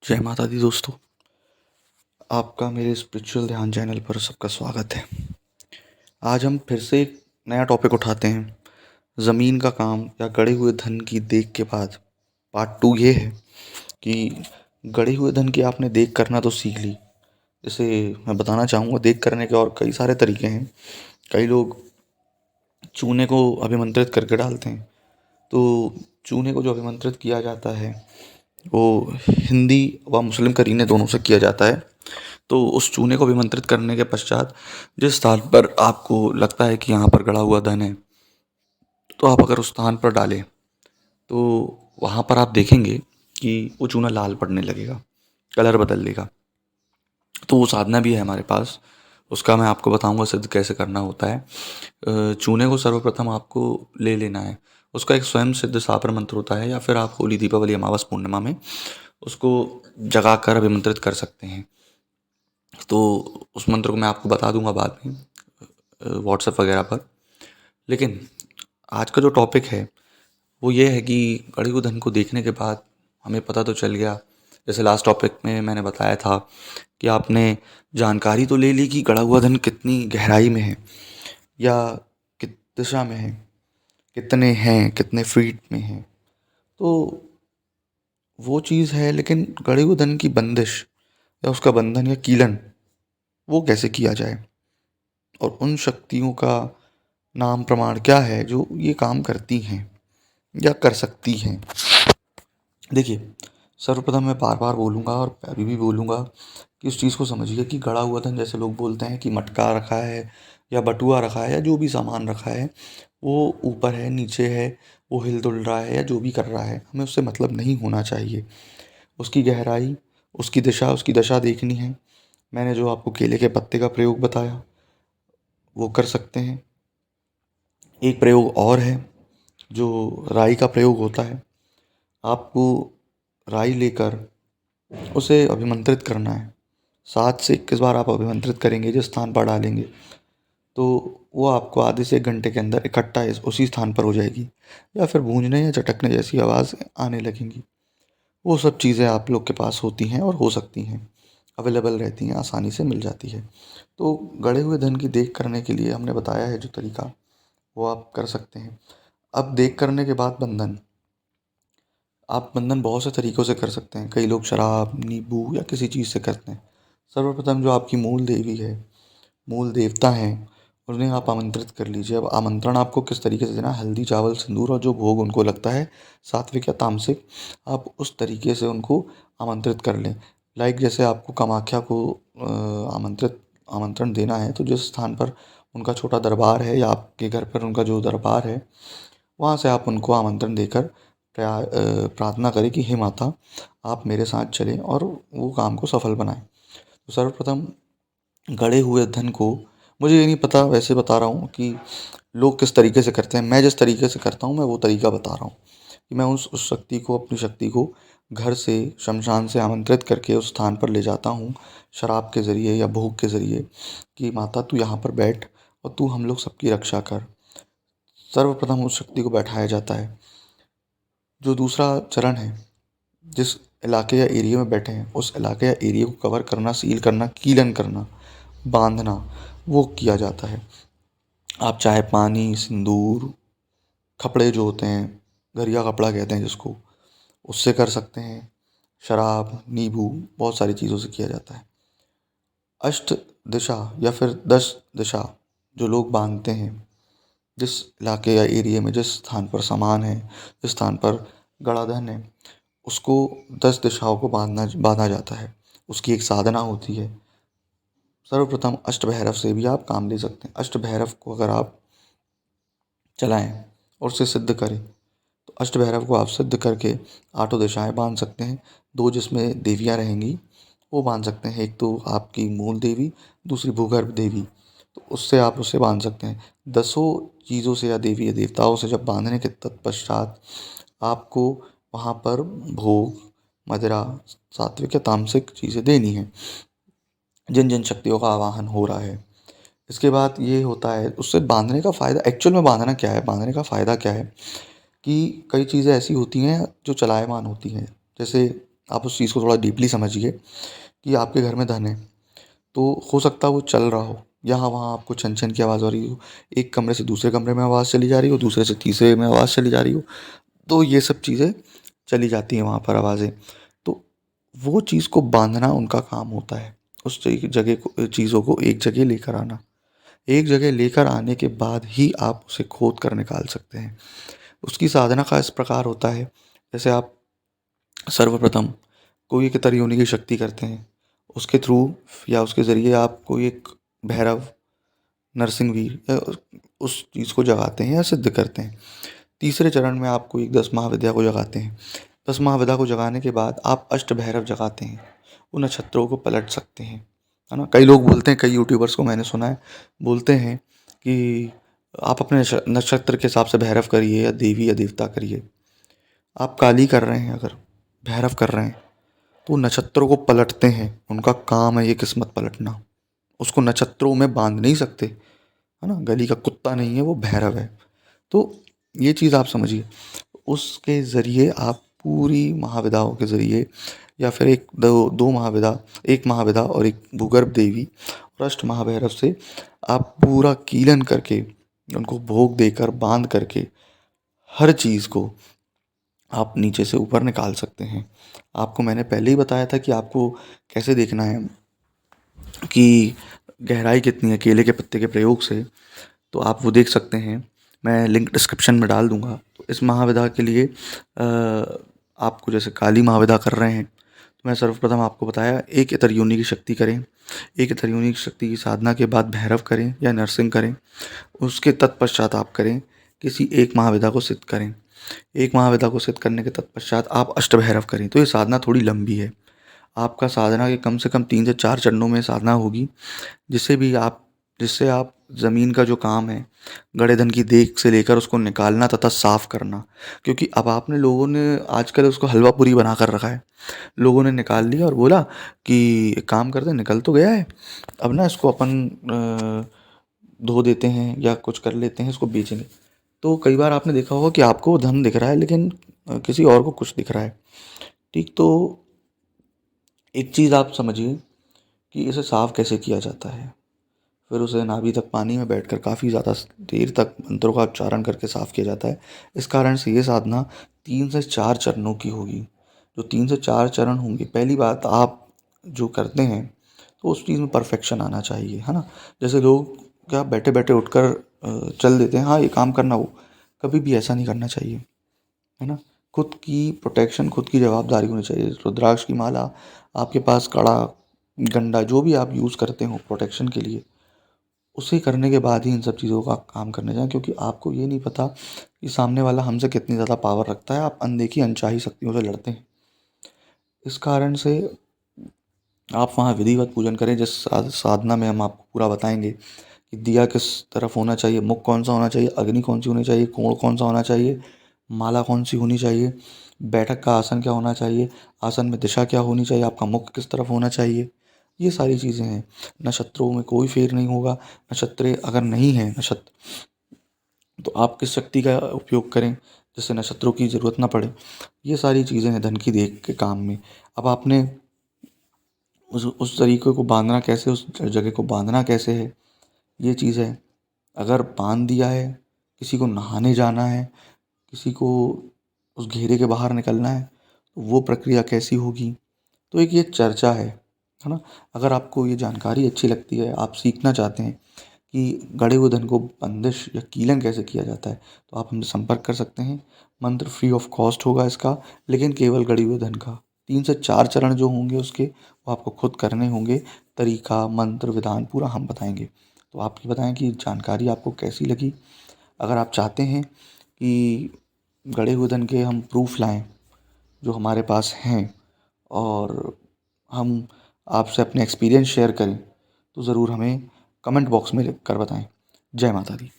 जय माता दी दोस्तों। आपका मेरे स्पिरिचुअल ध्यान चैनल पर सबका स्वागत है। आज हम फिर से एक नया टॉपिक उठाते हैं। ज़मीन का काम या गड़े हुए धन की देख के बाद पार्ट 2 ये है कि गड़े हुए धन की आपने देख करना तो सीख ली। जैसे मैं बताना चाहूँगा, देख करने के और कई सारे तरीके हैं। कई लोग चूने को अभिमंत्रित करके डालते हैं। तो चूने को जो अभिमंत्रित किया जाता है वो हिंदी व मुस्लिम करीने दोनों से किया जाता है। तो उस चूने को अभिमंत्रित करने के पश्चात जिस स्थान पर आपको लगता है कि यहाँ पर गड़ा हुआ धन है, तो आप अगर उस स्थान पर डालें तो वहाँ पर आप देखेंगे कि वो चूना लाल पड़ने लगेगा, कलर बदल लेगा। तो वो साधना भी है हमारे पास, उसका मैं आपको बताऊंगा सिद्ध कैसे करना होता है। चूने को सर्वप्रथम आपको ले लेना है। उसका एक स्वयं सिद्ध सापर मंत्र होता है, या फिर आप होली, दीपावली, अमावस, पूर्णिमा में उसको जगा कर अभिमंत्रित कर सकते हैं। तो उस मंत्र को मैं आपको बता दूंगा बाद में व्हाट्सएप वगैरह पर। लेकिन आज का जो टॉपिक है वो ये है कि गड़े हुए धन को देखने के बाद हमें पता तो चल गया, जैसे लास्ट टॉपिक में मैंने बताया था कि आपने जानकारी तो ले ली कि गड़ा हुआ धन कितनी गहराई में है या किस दिशा में है, कितने हैं, कितने फीट में है। तो वो चीज़ है, लेकिन गड़े हुए धन की बंदिश या उसका बंधन या कीलन वो कैसे किया जाए, और उन शक्तियों का नाम प्रमाण क्या है जो ये काम करती हैं या कर सकती हैं। देखिए, सर्वप्रथम मैं बार बार बोलूँगा और अभी भी बोलूँगा कि उस चीज़ को समझिए कि गड़ा हुआ धन, जैसे लोग बोलते हैं कि मटका रखा है या बटुआ रखा है या जो भी सामान रखा है वो ऊपर है, नीचे है, वो हिल डुल रहा है या जो भी कर रहा है, हमें उससे मतलब नहीं होना चाहिए। उसकी गहराई, उसकी दशा देखनी है। मैंने जो आपको केले के पत्ते का प्रयोग बताया वो कर सकते हैं। एक प्रयोग और है जो राई का प्रयोग होता है। आपको राई लेकर उसे अभिमंत्रित करना है। 7 से 21 बार आप अभिमंत्रित करेंगे, जिस स्थान पर डालेंगे तो वो आपको आधे से 1 घंटे के अंदर इकट्ठा उसी स्थान पर हो जाएगी, या फिर गूंजने या चटकने जैसी आवाज़ आने लगेंगी। वो सब चीज़ें आप लोग के पास होती हैं और हो सकती हैं, अवेलेबल रहती हैं, आसानी से मिल जाती है। तो गड़े हुए धन की देख करने के लिए हमने बताया है जो तरीका, वो आप कर सकते हैं। अब देख करने के बाद बंधन, आप बंधन बहुत से तरीक़ों से कर सकते हैं। कई लोग शराब, नींबू या किसी चीज़ से करते हैं। सर्वप्रथम जो आपकी मूल देवी है, मूल देवता हैं, उन्हें आप आमंत्रित कर लीजिए। अब आमंत्रण आपको किस तरीके से देना है, हल्दी, चावल, सिंदूर और जो भोग उनको लगता है सात्विक या तामसिक, आप उस तरीके से उनको आमंत्रित कर लें। लाइक जैसे आपको कामाख्या को आमंत्रण देना है, तो जिस स्थान पर उनका छोटा दरबार है या आपके घर पर उनका जो दरबार है, वहाँ से आप उनको आमंत्रण देकर प्रार्थना करें कि हे माता, आप मेरे साथ चलें और वो काम को सफल बनाएं। तो सर्वप्रथम गड़े हुए धन को, मुझे ये नहीं पता, वैसे बता रहा हूँ कि लोग किस तरीके से करते हैं। मैं जिस तरीके से करता हूँ मैं वो तरीका बता रहा हूँ कि मैं उस शक्ति को, अपनी शक्ति को घर से, शमशान से आमंत्रित करके उस स्थान पर ले जाता हूँ शराब के ज़रिए या भोग के ज़रिए कि माता तू यहाँ पर बैठ और तू हम लोग सबकी रक्षा कर। सर्वप्रथम उस शक्ति को बैठाया जाता है। जो दूसरा चरण है, जिस इलाके या एरिया में बैठे हैं उस इलाके या एरिया को कवर करना, सील करना, कीलन करना, बांधना, वो किया जाता है। आप चाहे पानी, सिंदूर, कपड़े जो होते हैं, घरिया कपड़ा कहते हैं जिसको, उससे कर सकते हैं। शराब, नींबू, बहुत सारी चीज़ों से किया जाता है। अष्ट दिशा या फिर 10 दिशा जो लोग बांधते हैं, जिस इलाके या एरिया में जिस स्थान पर सामान है, जिस स्थान पर गड़ा धन है, उसको 10 दिशाओं को बांधा जाता है। उसकी एक साधना होती है। सर्वप्रथम अष्टभैरव से भी आप काम ले सकते हैं। अष्टभैरव को अगर आप चलाएं और उसे सिद्ध करें, तो अष्टभैरव को आप सिद्ध करके 8 दिशाएं बांध सकते हैं। 2 जिसमें देवियां रहेंगी वो बांध सकते हैं। एक तो आपकी मूल देवी, दूसरी भूगर्भ देवी, तो उससे आप उसे बांध सकते हैं। 10 चीज़ों से या देवी या देवताओं से जब बांधने के तत्पश्चात आपको वहाँ पर भोग, मदिरा, सात्विक या तामसिक चीज़ें देनी है जिन जिन शक्तियों का आवाहन हो रहा है। इसके बाद ये होता है, उससे बांधने का फ़ायदा, एक्चुअल में बांधना क्या है, बांधने का फ़ायदा क्या है कि कई चीज़ें ऐसी होती हैं जो चलायमान होती हैं। जैसे आप उस चीज़ को थोड़ा डीपली समझिए कि आपके घर में धन है, तो हो सकता है वो चल रहा हो, यहाँ वहाँ आपको छन छन की आवाज़ आ रही हो, एक कमरे से दूसरे कमरे में आवाज़ चली जा रही हो, दूसरे से तीसरे में आवाज़ चली जा रही हो, तो ये सब चीज़ें चली जाती हैं वहाँ पर आवाज़ें। तो वो चीज़ को बांधना उनका काम होता है, उस जगह को, चीज़ों को एक जगह लेकर आना। एक जगह लेकर आने के बाद ही आप उसे खोद कर निकाल सकते हैं। उसकी साधना का इस प्रकार होता है, जैसे आप सर्वप्रथम कोई एक इतर योनि की शक्ति करते हैं, उसके थ्रू या उसके ज़रिए आप कोई एक भैरव, नरसिंहवीर या उस चीज़ को जगाते हैं या सिद्ध करते हैं। तीसरे चरण में आप कोई एक 10 महाविद्या को जगाते हैं। 10 महाविद्या को जगाने के बाद आप अष्टभैरव जगाते हैं। उन नक्षत्रों को पलट सकते हैं, है ना? कई लोग बोलते हैं, कई यूट्यूबर्स को मैंने सुना है, बोलते हैं कि आप अपने नक्षत्र के हिसाब से भैरव करिए या देवी या देवता करिए। आप काली कर रहे हैं, अगर भैरव कर रहे हैं, तो नक्षत्रों को पलटते हैं, उनका काम है ये किस्मत पलटना। उसको नक्षत्रों में बांध नहीं सकते, है ना? गली का कुत्ता नहीं है वो, भैरव है। तो ये चीज़ आप समझिए। उसके ज़रिए आप पूरी महाविदाओं के ज़रिए या फिर एक दो दो महाविदा, एक महाविदा और एक भूगर्भ देवी और अष्ट महाभैरव से आप पूरा कीलन करके, उनको भोग देकर, बांध करके हर चीज़ को आप नीचे से ऊपर निकाल सकते हैं। आपको मैंने पहले ही बताया था कि आपको कैसे देखना है कि गहराई कितनी है केले के पत्ते के प्रयोग से, तो आप वो देख सकते हैं। मैं लिंक डिस्क्रिप्शन में डाल दूँगा। तो इस महाविदा के लिए आपको, जैसे काली महाविदा कर रहे हैं, तो मैं सर्वप्रथम आपको बताया, एक इतर योनि की शक्ति करें। एक इतर योनि की शक्ति की साधना के बाद भैरव करें या नरसिंह करें। उसके तत्पश्चात आप करें किसी एक महाविदा को सिद्ध करें। एक महाविदा को सिद्ध करने के तत्पश्चात आप अष्टभैरव करें। तो ये साधना थोड़ी लंबी है। आपका साधना के कम से कम 3 से 4 चरणों में साधना होगी, जिससे आप ज़मीन का जो काम है, गड़े धन की देख से लेकर उसको निकालना तथा साफ़ करना। क्योंकि अब आपने, लोगों ने आजकल उसको हलवा पूरी बना कर रखा है। लोगों ने निकाल लिया और बोला कि एक काम करते हैं, निकल तो गया है, अब ना इसको अपन धो देते हैं या कुछ कर लेते हैं, इसको बेचेंगे। तो कई बार आपने देखा होगा कि आपको धन दिख रहा है, लेकिन किसी और को कुछ दिख रहा है। ठीक, तो एक चीज़ आप समझिए कि इसे साफ़ कैसे किया जाता है। फिर उसे नाभि तक पानी में बैठकर काफ़ी ज़्यादा देर तक मंत्रों का उच्चारण करके साफ़ किया जाता है। इस कारण से ये साधना 3 से 4 चरणों की होगी। जो 3 से 4 चरण होंगे, पहली बात आप जो करते हैं, तो उस चीज़ में परफेक्शन आना चाहिए, है ना? जैसे लोग क्या बैठे-बैठे उठकर चल देते हैं, हाँ, ये काम करना वो, कभी भी ऐसा नहीं करना चाहिए, है ना? खुद की प्रोटेक्शन, खुद की जवाबदारी होनी चाहिए। रुद्राक्ष की माला, आपके पास कड़ा, गंडा, जो भी आप यूज़ करते हो प्रोटेक्शन के लिए, उसे करने के बाद ही इन सब चीज़ों का काम करने जाएँ, क्योंकि आपको ये नहीं पता कि सामने वाला हमसे कितनी ज़्यादा पावर रखता है। आप अनदेखी अनचाही शक्तियों से लड़ते हैं। इस कारण से आप वहाँ विधिवत पूजन करें। जिस साधना में हम आपको पूरा बताएँगे कि दिया किस तरफ होना चाहिए, मुख कौन-सा होना चाहिए, अग्नि कौन-सी होनी चाहिए, कोण कौन-सा होना चाहिए, माला कौन-सी होनी चाहिए, बैठक का आसन क्या होना चाहिए, आसन में दिशा क्या होनी चाहिए, आपका मुख किस तरफ होना चाहिए, ये सारी चीज़ें हैं। नक्षत्रों में कोई फेर नहीं होगा। नक्षत्र अगर नहीं है, तो आप किस शक्ति का उपयोग करें जिससे नक्षत्रों की ज़रूरत ना पड़े। ये सारी चीज़ें हैं धन की देख के काम में। अब आपने उस तरीके को बांधना कैसे, उस जगह को बांधना कैसे है, ये चीज़ है। अगर बांध दिया है, किसी को नहाने जाना है, किसी को उस घेरे के बाहर निकलना है, तो वो प्रक्रिया कैसी होगी, तो एक ये चर्चा है ना? अगर आपको ये जानकारी अच्छी लगती है, आप सीखना चाहते हैं कि गड़े हुए धन को बंदिश या कीलन कैसे किया जाता है, तो आप हमसे संपर्क कर सकते हैं। मंत्र फ्री ऑफ कॉस्ट होगा इसका, लेकिन केवल गड़े हुए धन का। 3 से 4 चरण जो होंगे उसके, वो आपको खुद करने होंगे। तरीका, मंत्र, विधान पूरा हम बताएँगे। तो आप ये बताएँ कि जानकारी आपको कैसी लगी? अगर आप चाहते हैं कि गड़े हुए धन के हम प्रूफ़ लाएँ, जो हमारे पास हैं, और हम आपसे अपने एक्सपीरियंस शेयर करें, तो ज़रूर हमें कमेंट बॉक्स में लिख कर बताएं। जय माता दी।